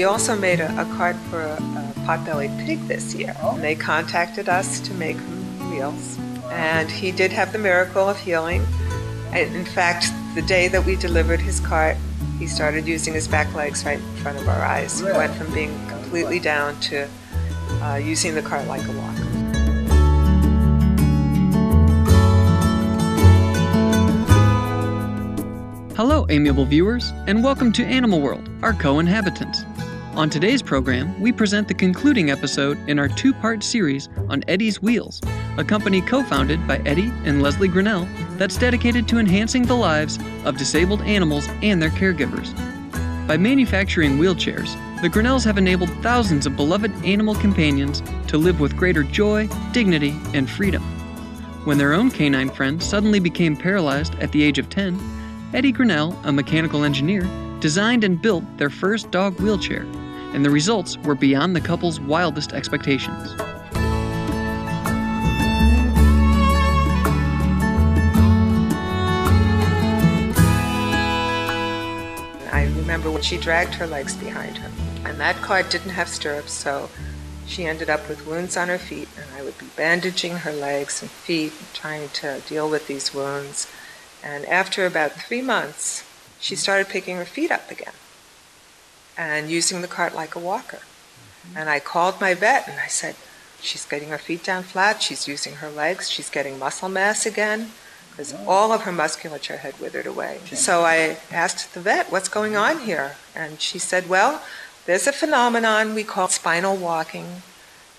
We also made a cart for a pot-bellied pig this year. And they contacted us to make him wheels. And he did have the miracle of healing. And in fact, the day that we delivered his cart, he started using his back legs right in front of our eyes. He went from being completely down to using the cart like a walker. Hello, amiable viewers, and welcome to Animal World, our co-inhabitants. On today's program, we present the concluding episode in our two-part series on Eddie's Wheels, a company co-founded by Eddie and Leslie Grinnell that's dedicated to enhancing the lives of disabled animals and their caregivers. By manufacturing wheelchairs, the Grinnells have enabled thousands of beloved animal companions to live with greater joy, dignity, and freedom. When their own canine friend suddenly became paralyzed at the age of 10, Eddie Grinnell, a mechanical engineer, designed and built their first dog wheelchair, and the results were beyond the couple's wildest expectations. I remember when she dragged her legs behind her, and that cart didn't have stirrups, so she ended up with wounds on her feet, and I would be bandaging her legs and feet and trying to deal with these wounds. And after about 3 months, she started picking her feet up again and using the cart like a walker. And I called my vet and I said, she's getting her feet down flat, she's using her legs, she's getting muscle mass again, because all of her musculature had withered away. So I asked the vet, what's going on here? And she said, well, there's a phenomenon we call spinal walking.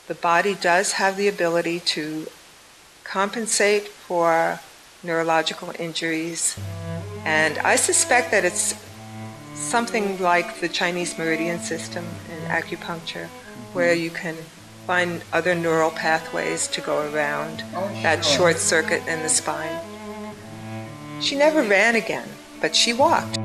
The body does have the ability to compensate for neurological injuries, and I suspect that it's something like the Chinese meridian system in acupuncture, where you can find other neural pathways to go around that short circuit in the spine. She never ran again, but she walked.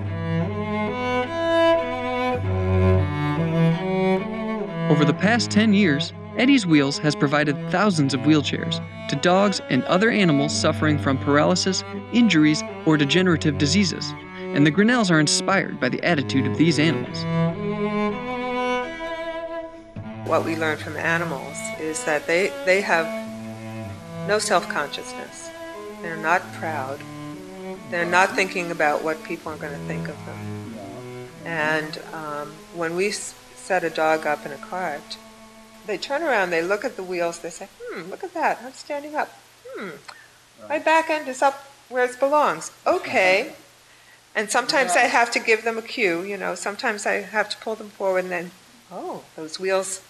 Over the past 10 years, Eddie's Wheels has provided thousands of wheelchairs to dogs and other animals suffering from paralysis, injuries, or degenerative diseases, and the Grinnells are inspired by the attitude of these animals. What we learn from animals is that they have no self-consciousness. They're not proud. They're not thinking about what people are going to think of them. And when we set a dog up in a cart, they turn around, they look at the wheels, they say, look at that, I'm standing up. My back end is up where it belongs. Okay. And sometimes I have to give them a cue, sometimes I have to pull them forward and then, oh, those wheels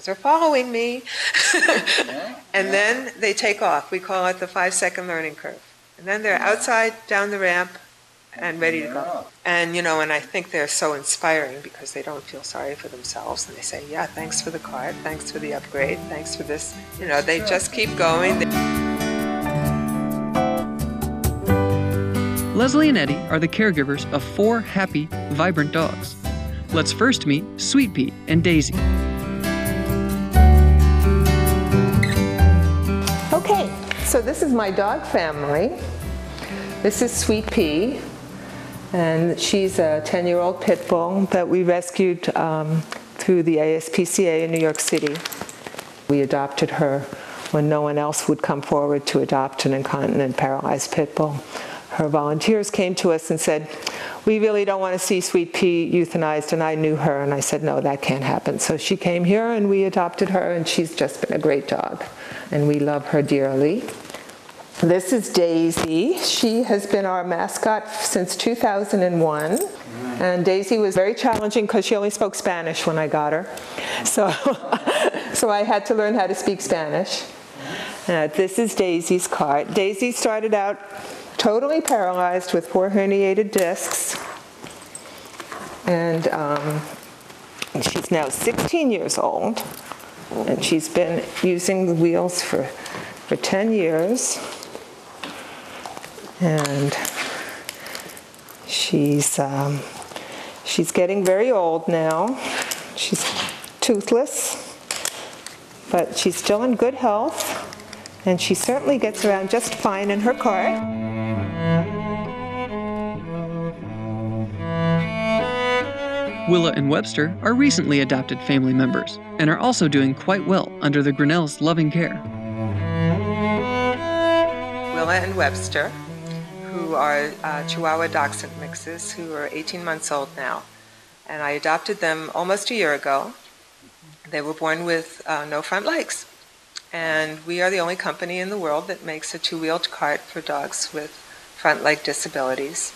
are following me. And then they take off. We call it the 5-second learning curve. And then they're outside, down the ramp, and ready to go. And, and I think they're so inspiring because they don't feel sorry for themselves. And they say, yeah, thanks for the cart, thanks for the upgrade, thanks for this. They just keep going. Leslie and Eddie are the caregivers of 4 happy, vibrant dogs. Let's first meet Sweet Pea and Daisy. Okay, so this is my dog family. This is Sweet Pea. And she's a 10-year-old pit bull that we rescued through the ASPCA in New York City. We adopted her when no one else would come forward to adopt an incontinent paralyzed pit bull. Her volunteers came to us and said, we really don't want to see Sweet Pea euthanized, and I knew her, and I said, no, that can't happen. So she came here and we adopted her, and she's just been a great dog, and we love her dearly. This is Daisy. She has been our mascot since 2001. And Daisy was very challenging because she only spoke Spanish when I got her. So I had to learn how to speak Spanish. This is Daisy's cart. Daisy started out totally paralyzed with 4 herniated discs. And she's now 16 years old. And she's been using the wheels for 10 years. And she's getting very old now. She's toothless, but she's still in good health, and she certainly gets around just fine in her cart. Willa and Webster are recently adopted family members and are also doing quite well under the Grinnell's loving care. Willa and Webster, who are Chihuahua Dachshund mixes, who are 18 months old now. And I adopted them almost a year ago. They were born with no front legs. And we are the only company in the world that makes a two-wheeled cart for dogs with front leg disabilities.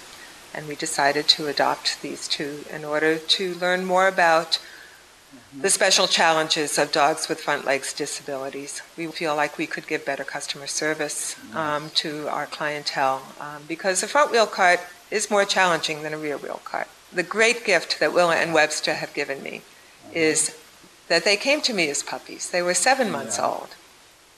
And we decided to adopt these two in order to learn more about the special challenges of dogs with front legs disabilities. We feel like we could give better customer service to our clientele because a front wheel cart is more challenging than a rear wheel cart. The great gift that Willa and Webster have given me is that they came to me as puppies. They were 7 months old.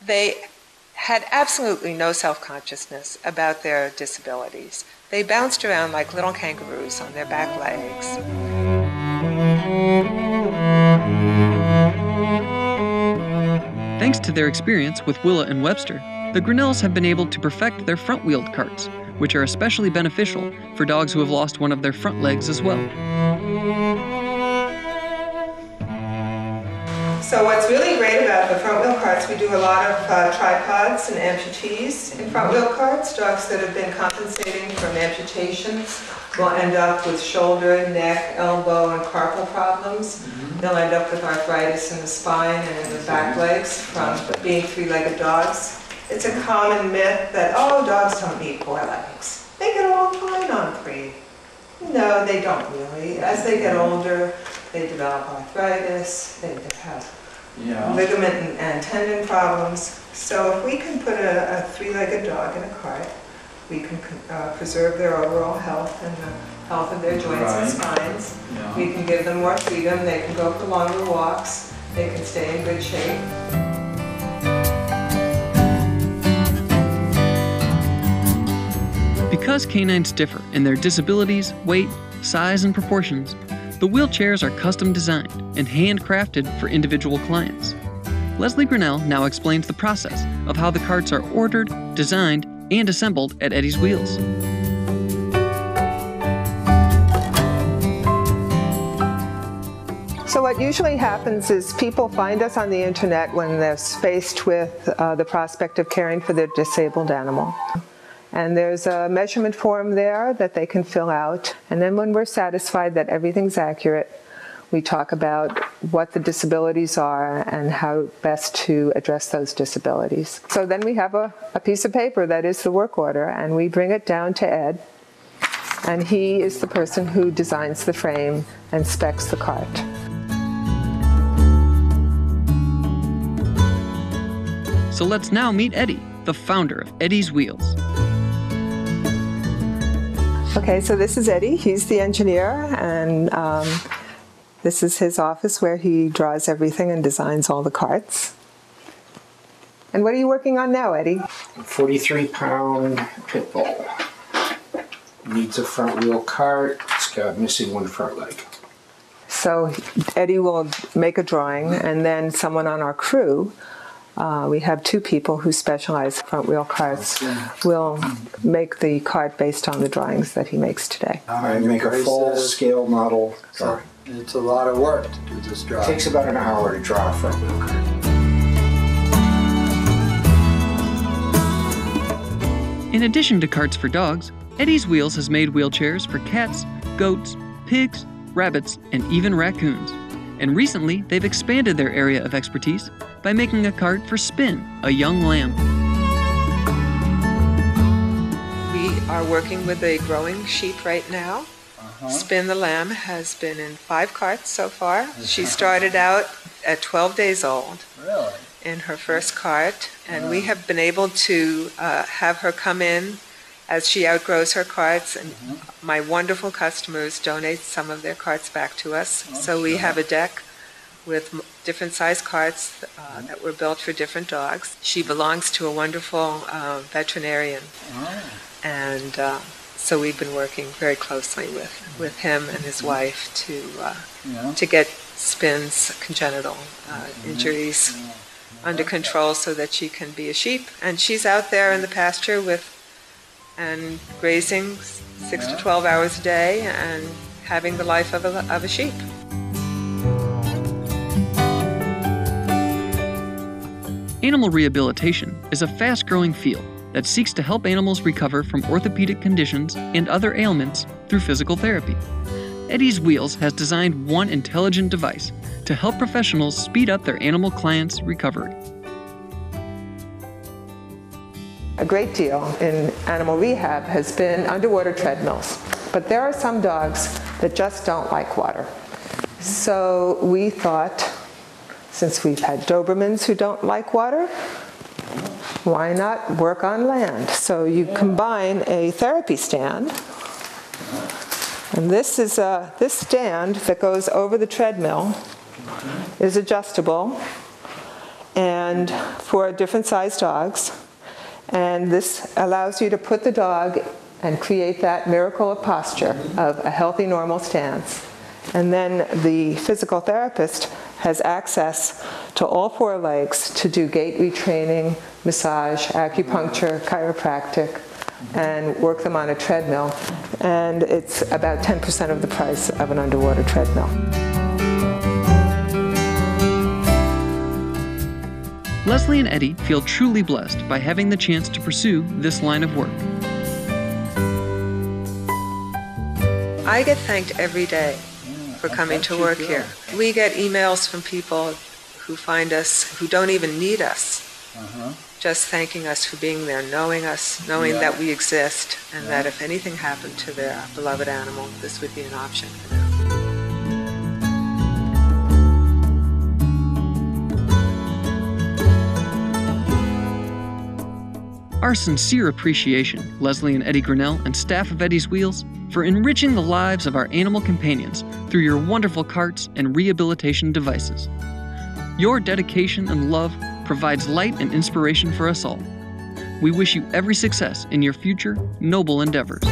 They had absolutely no self-consciousness about their disabilities. They bounced around like little kangaroos on their back legs. Thanks to their experience with Willa and Webster, the Grinnells have been able to perfect their front-wheeled carts, which are especially beneficial for dogs who have lost one of their front legs as well. So what's really great about the front wheel carts, we do a lot of tripods and amputees in front wheel carts. Dogs that have been compensating from amputations will end up with shoulder, neck, elbow, and carpal problems. They'll end up with arthritis in the spine and in the back legs from being three-legged dogs. It's a common myth that, oh, dogs don't need four legs. They get along fine on three. No, they don't really. As they get older, they develop arthritis, they have ligament and tendon problems. So if we can put a three-legged dog in a cart, we can preserve their overall health and the health of their joints and spines. We can give them more freedom. They can go for longer walks. They can stay in good shape. Because canines differ in their disabilities, weight, size, and proportions, the wheelchairs are custom designed and handcrafted for individual clients. Leslie Grinnell now explains the process of how the carts are ordered, designed, and assembled at Eddie's Wheels. So what usually happens is people find us on the internet when they're faced with the prospect of caring for their disabled animal. And there's a measurement form there that they can fill out. And then when we're satisfied that everything's accurate, we talk about what the disabilities are and how best to address those disabilities. So then we have a piece of paper that is the work order, and we bring it down to Ed. And he is the person who designs the frame and specs the cart. So let's now meet Eddie, the founder of Eddie's Wheels. Okay, so this is Eddie. He's the engineer, and this is his office where he draws everything and designs all the carts. And what are you working on now, Eddie? A 43-pound pit bull. Needs a front wheel cart. It's got missing one front leg. So Eddie will make a drawing, and then someone on our crew, we have 2 people who specialize in front wheel carts, will make the cart based on the drawings that he makes today. I make a full-scale model. So it's a lot of work to do this job. It takes about an hour to draw a front wheel cart. In addition to carts for dogs, Eddie's Wheels has made wheelchairs for cats, goats, pigs, rabbits, and even raccoons. And recently, they've expanded their area of expertise by making a cart for Spin, a young lamb. We are working with a growing sheep right now. Spin the lamb has been in 5 carts so far. She started out at 12 days old in her first cart, and we have been able to have her come in as she outgrows her carts, and my wonderful customers donate some of their carts back to us. So we have a deck with different size carts that were built for different dogs. She belongs to a wonderful veterinarian, and so we've been working very closely with him and his wife to get Spin's congenital injuries under control so that she can be a sheep. And she's out there in the pasture and grazing 6 to 12 hours a day and having the life of a sheep. Animal rehabilitation is a fast-growing field that seeks to help animals recover from orthopedic conditions and other ailments through physical therapy. Eddie's Wheels has designed one intelligent device to help professionals speed up their animal clients' recovery. A great deal in animal rehab has been underwater treadmills, but there are some dogs that just don't like water. So we thought, since we've had Dobermans who don't like water, why not work on land? So you combine a therapy stand, and this is this stand that goes over the treadmill is adjustable and for different size dogs, and this allows you to put the dog and create that miracle of posture of a healthy, normal stance. And then the physical therapist has access to all four legs to do gait retraining, massage, acupuncture, chiropractic, and work them on a treadmill. And it's about 10% of the price of an underwater treadmill. Leslie and Eddie feel truly blessed by having the chance to pursue this line of work. I get thanked every day for coming to work here. We get emails from people who find us, who don't even need us, just thanking us for being there, knowing us, knowing that we exist, and that if anything happened to their beloved animal, this would be an option for them. Our sincere appreciation, Leslie and Eddie Grinnell and staff of Eddie's Wheels, for enriching the lives of our animal companions through your wonderful carts and rehabilitation devices. Your dedication and love provides light and inspiration for us all. We wish you every success in your future noble endeavors.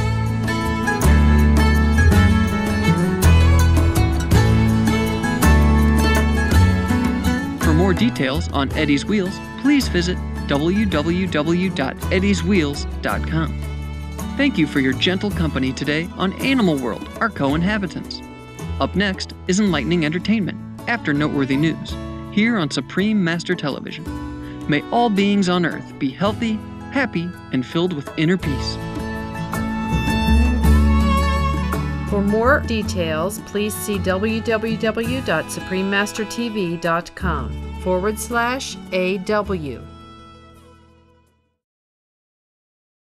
For more details on Eddie's Wheels, please visit www.eddieswheels.com. Thank you for your gentle company today on Animal World, our co-inhabitants. Up next is enlightening entertainment after noteworthy news, here on Supreme Master Television. May all beings on Earth be healthy, happy, and filled with inner peace. For more details, please see www.suprememastertv.com/AW.